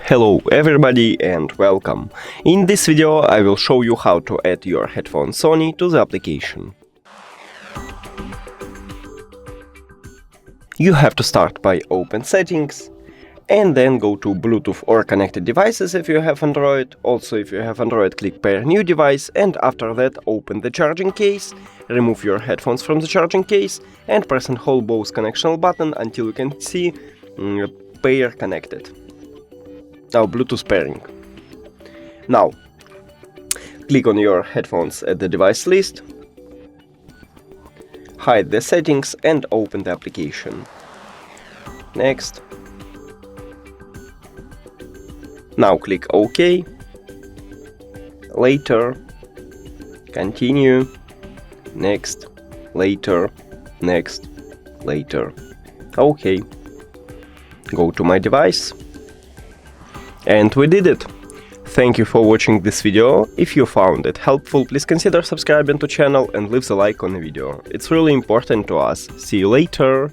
Hello everybody and welcome. In this video I will show you how to add your headphone Sony to the application. You have to start by open settings and then go to Bluetooth or connected devices if you have Android. Also, if you have Android, click pair new device, and after that open the charging case, remove your headphones from the charging case and press and hold both connection button until you can see pair connected. Now Bluetooth pairing. Now click on your headphones at the device list, hide the settings and open the application. Next. Now click OK, later, continue, next, later, next, later, OK. Go to my device. And we did it! Thank you for watching this video. If you found it helpful, please consider subscribing to channel and leave a like on the video. It's really important to us. See you later!